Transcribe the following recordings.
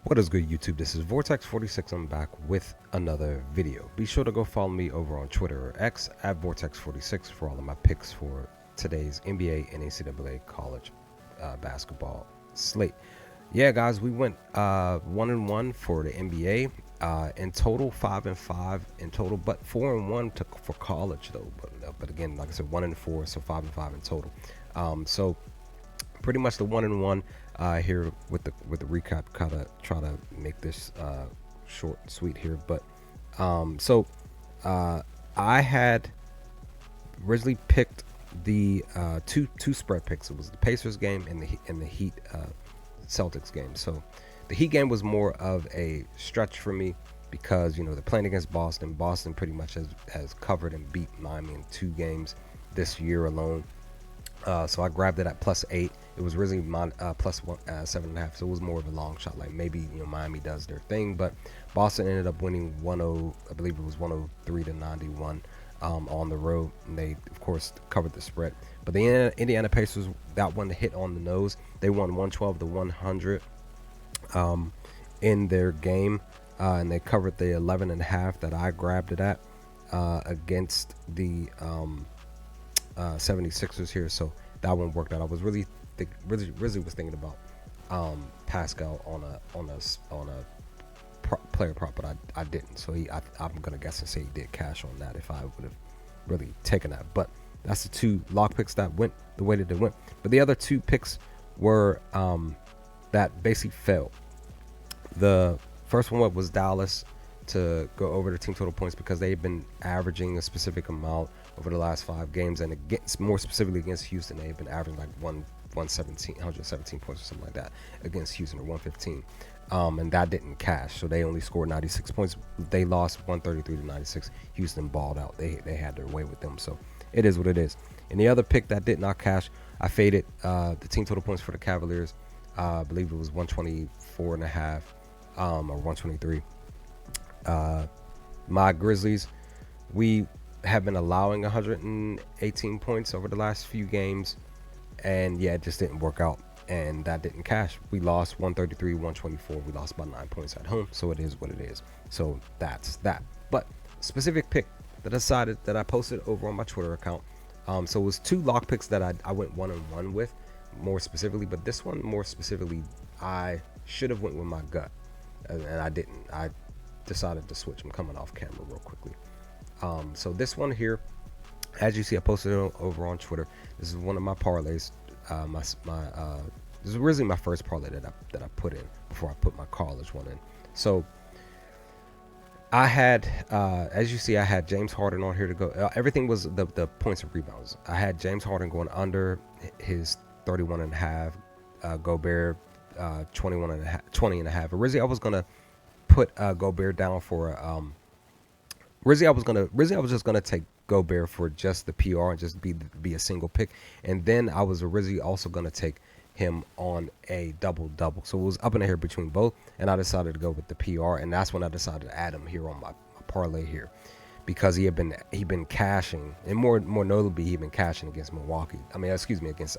What is good, YouTube? This is Vortex46. I'm back with another video. Be sure to go follow me over on Twitter or X at Vortex46 for all of my picks for today's NBA and NCAA college basketball slate. Yeah, guys, we went 1-1 for the NBA. In total, 5-5 in total, but 4-1 for college though. But again, like I said, 1-4, so 5-5 in total. So pretty much the 1-1 here with the recap. Kind of try to make this short and sweet here, but I had originally picked the two spread picks. It was the Pacers game and the Heat Celtics game. So the Heat game was more of a stretch for me because they're playing against Boston. Boston pretty much has covered and beat Miami in 2 games this year alone. So I grabbed it at +8. It was originally plus 7.5, so it was more of a long shot. Like maybe Miami does their thing, but Boston ended up winning 1-0. I believe it was 103-91 on the road, and they of course covered the spread. But the Indiana Pacers, that one hit on the nose. They won 112-100 in their game, and they covered the 11.5 that I grabbed it at against the 76ers here. So that one worked out. I was really was thinking about Pascal on a player prop, but I didn't. So I'm gonna guess and say he did cash on that if I would have really taken that. But that's the 2 lock picks that went the way that they went. But the other 2 picks were that basically failed. The first one was Dallas to go over the team total points because they've been averaging a specific amount over the last 5 games, and more specifically against Houston, they've been averaging like 117 points or something like that against Houston, or 115, and that didn't cash. So they only scored 96 points. They lost 133-96. Houston balled out. They had their way with them. So it is what it is. And the other pick that did not cash, I faded the team total points for the Cavaliers. I believe it was 124.5 or 123. My Grizzlies, we have been allowing 118 points over the last few games, and yeah, it just didn't work out, and that didn't cash. We lost 133-124. We lost by 9 points at home, so it is what it is. So that's that. But specific pick that I posted over on my Twitter account. So it was 2 lock picks that I went 1-1 with, more specifically. But this one, more specifically, I should have went with my gut, and I didn't. I decided to switch. I'm coming off camera real quickly. So this one here, as you see, I posted it over on Twitter. This is one of my parlays. This is originally my first parlay that I put in before I put my college one in. So I had, as you see, I had James Harden on here to go. Everything was the points and rebounds. I had James Harden going under his 31.5. Gobert 20.5. Originally, I was gonna put Gobert down for Originally, I was just gonna take Gobert for just the PR and just be a single pick, and then I was originally also gonna take him on a double. So it was up in the air between both, and I decided to go with the PR, and that's when I decided to add him here on my parlay here, because he'd been cashing, and more notably, he'd been cashing against Milwaukee. Against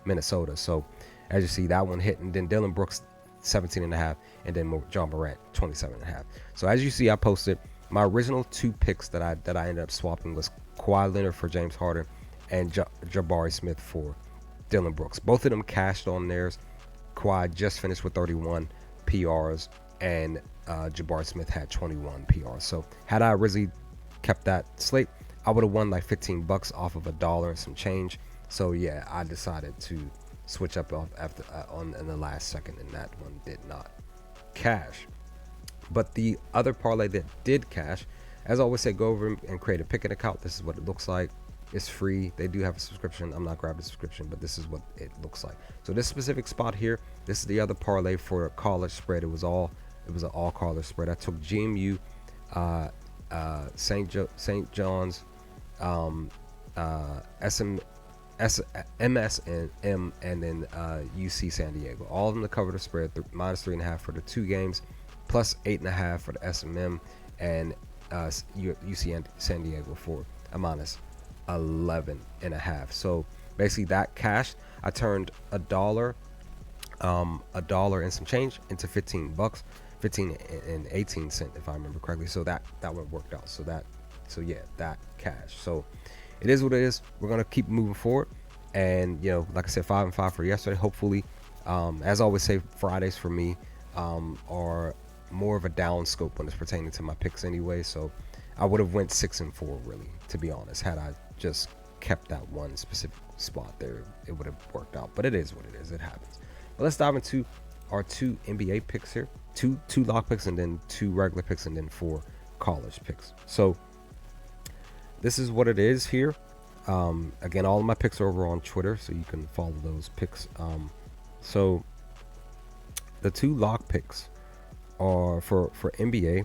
Minnesota. So as you see, that one hit, and then Dylan Brooks 17.5, and then John Morant 27.5. So as you see, I posted my original 2 picks that I ended up swapping was Kawhi Leonard for James Harden and Jabari Smith for Dylan Brooks. Both of them cashed on theirs. Kawhi just finished with 31 PRs, and Jabari Smith had 21 PRs. So had I originally kept that slate, I would have won like $15 off of $1 and some change. So yeah, I decided to switch up after in the last second, and that one did not cash. But the other parlay that did cash, as I always say, go over and create a Pick'em account. This is what it looks like. It's free. They do have a subscription. I'm not grabbing a subscription, but this is what it looks like. So this specific spot here, this is the other parlay for a college spread. It was an all college spread. I took GMU, St. John's, MSM, and then UC San Diego. All of them to cover the spread, -3.5 for the 2 games, plus 8.5 for the SMM, and UC San Diego for a -11.5. So basically that cash, I turned $1 a dollar and some change into $15, 15 and 18 cent if I remember correctly. So that one worked out. So yeah, that cash. So it is what it is. We're gonna keep moving forward, and like I said, 5-5 for yesterday. Hopefully, as I always say, Fridays for me are more of a down scope when it's pertaining to my picks anyway. So I would have went 6-4 really, to be honest. Had I just kept that one specific spot there, it would have worked out. But it is what it is. It happens. But let's dive into our two NBA picks here. Two lock picks, and then two regular picks, and then 4 college picks. So this is what it is here. Again, all of my picks are over on Twitter, so you can follow those picks. So the 2 lock picks are for NBA.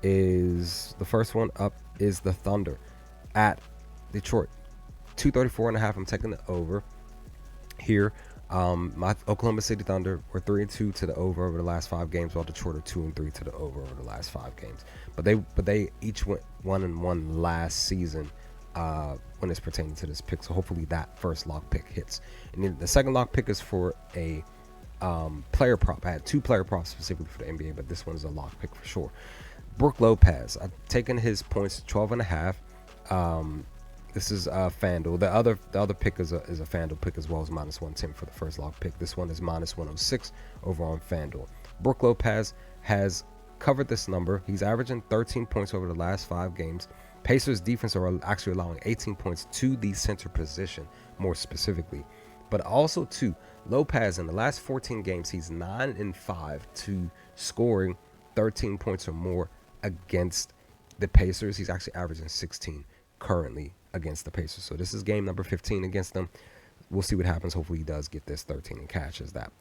Is the first one up is the Thunder at Detroit, 234.5. I'm taking the over here. My Oklahoma City Thunder were 3-2 to the over the last 5 games, while Detroit are 2-3 to the over the last 5 games. But they each went 1-1 last season when it's pertaining to this pick. So hopefully that first lock pick hits. And then the second lock pick is for a player prop. I had 2 player props specifically for the NBA, but this one is a lock pick for sure. Brook Lopez, I've taken his points 12.5. This is FanDuel. The other pick is a FanDuel pick as well as -110 for the first lock pick. This one is -106 over on FanDuel. Brook Lopez has covered this number. He's averaging 13 points over the last 5 games. Pacers defense are actually allowing 18 points to the center position, more specifically. But also too, Lopez in the last 14 games, he's 9-5 to scoring 13 points or more against the Pacers. He's actually averaging 16 currently against the Pacers. So this is game number 15 against them. We'll see what happens. Hopefully he does get this 13 and catches that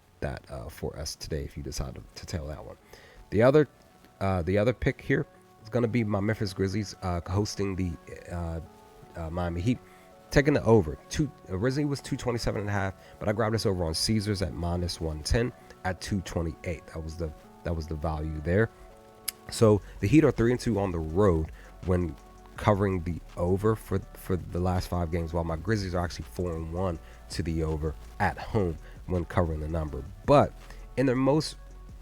for us today if you decide to tail that one. The other pick here is going to be my Memphis Grizzlies hosting the Miami Heat. Taking the over. Originally was 227.5, but I grabbed this over on Caesars at -110 at 228. That was the value there. So the Heat are 3-2 on the road when covering the over for the last 5 games, while my Grizzlies are actually 4-1 to the over at home when covering the number. But in their most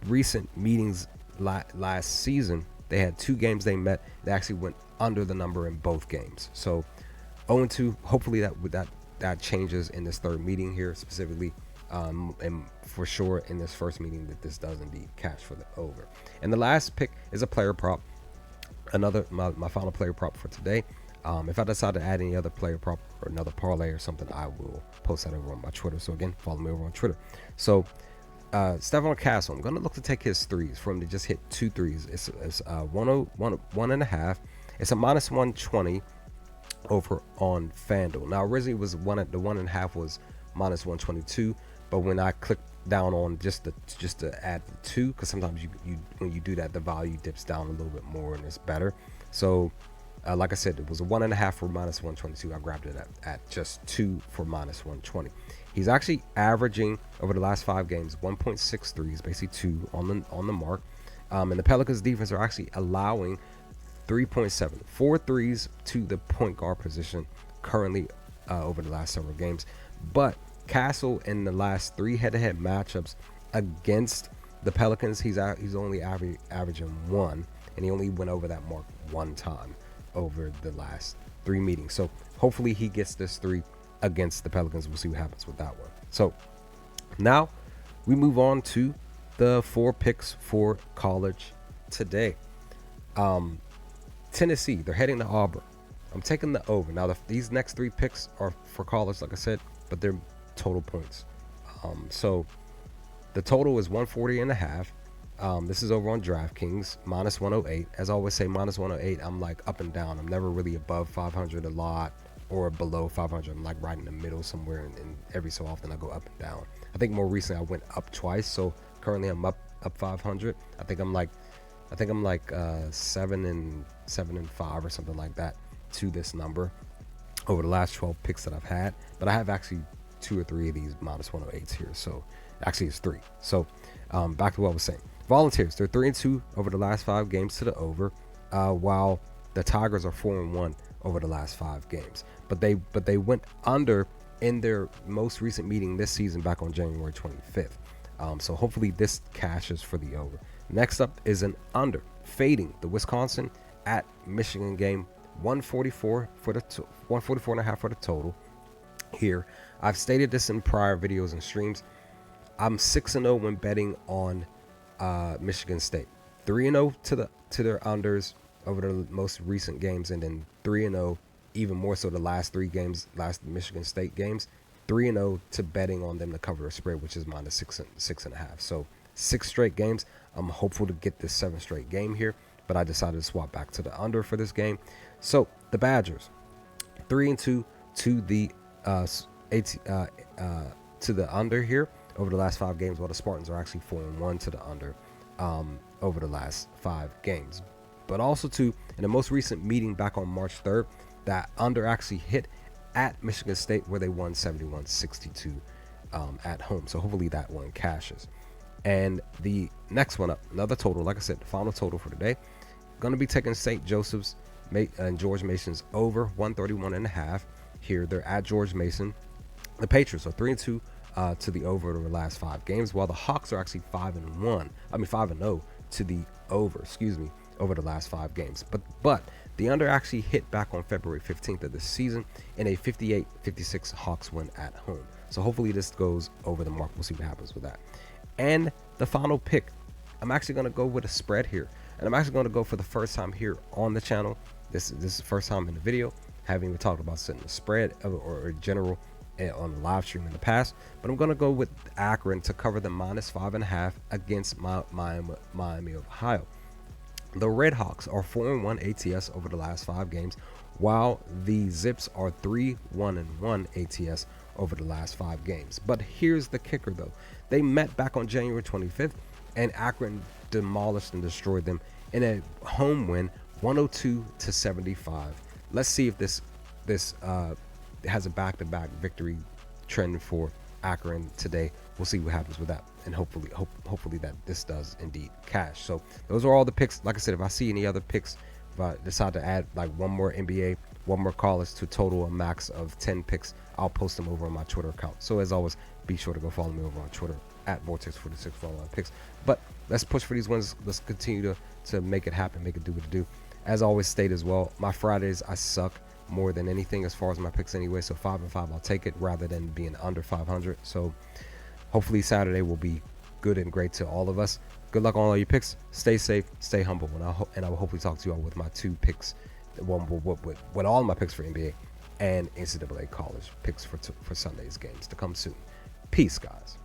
recent meetings last season, they had 2 games they met. They actually went under the number in both games. So 0-2. Hopefully that changes in this third meeting here specifically. And for sure in this first meeting that this does indeed cash for the over. And the last pick is a player prop. My final player prop for today. If I decide to add any other player prop or another parlay or something, I will post that over on my Twitter. So again, follow me over on Twitter. So Stephon Castle, I'm gonna look to take his threes for him to just hit 2 threes. It's 1.5. It's a -120 over on FanDuel. Now originally it was the 1.5 was -122, but when I clicked down on just to add the 2, because sometimes you when you do that the value dips down a little bit more and it's better. So like I said, it was a 1.5 for -122. I grabbed it at just 2 for -120. He's actually averaging over the last 5 games 1.6 threes, basically 2 on the mark. And the Pelicans defense are actually allowing 3.7, 4 threes to the point guard position currently over the last several games. But Castle in the last 3 head-to-head matchups against the Pelicans, he's only averaging 1, and he only went over that mark 1 time over the last 3 meetings. So hopefully he gets this 3 against the Pelicans. We'll see what happens with that one. So now we move on to the 4 picks for college today. Tennessee, they're heading to Auburn. I'm taking the over. Now these next 3 picks are for college, like I said, but they're total points. So the total is 140.5. This is over on DraftKings, -108. As I always say, -108, I'm like up and down. I'm never really above 500 a lot or below 500. I'm like right in the middle somewhere, and every so often I go up and down. I think more recently I went up twice, so currently I'm up 500. I think I'm like 7-5 or something like that to this number over the last 12 picks that I've had. But I have actually 2 or 3 of these -108s here, so actually it's 3. So back to what I was saying. Volunteers, they're 3-2 over the last 5 games to the over, while the Tigers are 4-1 over the last 5 games. But they went under in their most recent meeting this season back on January 25th. So hopefully this cashes for the over. Next up is an under, fading the Wisconsin at Michigan game, 144 for the 144 and a half for the total. Here, I've stated this in prior videos and streams. I'm 6-0 when betting on Michigan State. 3-0 to their unders over the most recent games, and then 3-0 even more so the last last Michigan State games. 3-0 to betting on them to cover a spread, which is minus 6.5. So 6 straight games. I'm hopeful to get this 7th straight game here, but I decided to swap back to the under for this game. So the Badgers, 3-2 to the to the under here over the last 5 games, while the Spartans are actually 4-1 to the under over the last 5 games. But also too, in the most recent meeting back on March 3rd, that under actually hit at Michigan State, where they won 71-62 at home. So hopefully that one cashes. And the next one up, another total, like I said, the final total for today, going to be taking St. Joseph's and George Mason's over 131.5. Here they're at George Mason. The Patriots are 3-2 to the over over the last 5 games, while the Hawks are actually 5-0 to the over, over the last 5 games. But the under actually hit back on February 15th of this season in a 58-56 Hawks win at home. So hopefully this goes over the mark. We'll see what happens with that. And the final pick, I'm actually going to go with a spread here. And I'm actually going to go for the first time here on the channel. This is the first time in the video. Haven't even talked about setting a spread or general on the live stream in the past. But I'm going to go with Akron to cover the minus 5.5 against Miami of Ohio. The Redhawks are 4-1 ATS over the last 5 games, while the Zips are 3-1-1 ATS over the last 5 games. But here's the kicker, though. They met back on January 25th, and Akron demolished and destroyed them in a home win, 102-75. Let's see if this has a back-to-back victory trend for Akron today. We'll see what happens with that, and hopefully that this does indeed cash. So those are all the picks. Like I said, if I see any other picks, if I decide to add like one more NBA, one more college to total a max of 10 picks, I'll post them over on my Twitter account. So as always, be sure to go follow me over on Twitter at Vortex46 for all my picks. But let's push for these wins. Let's continue to make it happen, make it do what it do. As always state as well, my Fridays I suck more than anything as far as my picks anyway. So 5-5, I'll take it rather than being under 500. So hopefully Saturday will be good and great to all of us. Good luck on all your picks. Stay safe, stay humble, and I will hopefully talk to you all with my 2 picks, with all my picks for NBA and NCAA college picks for Sunday's games to come soon. Peace, guys.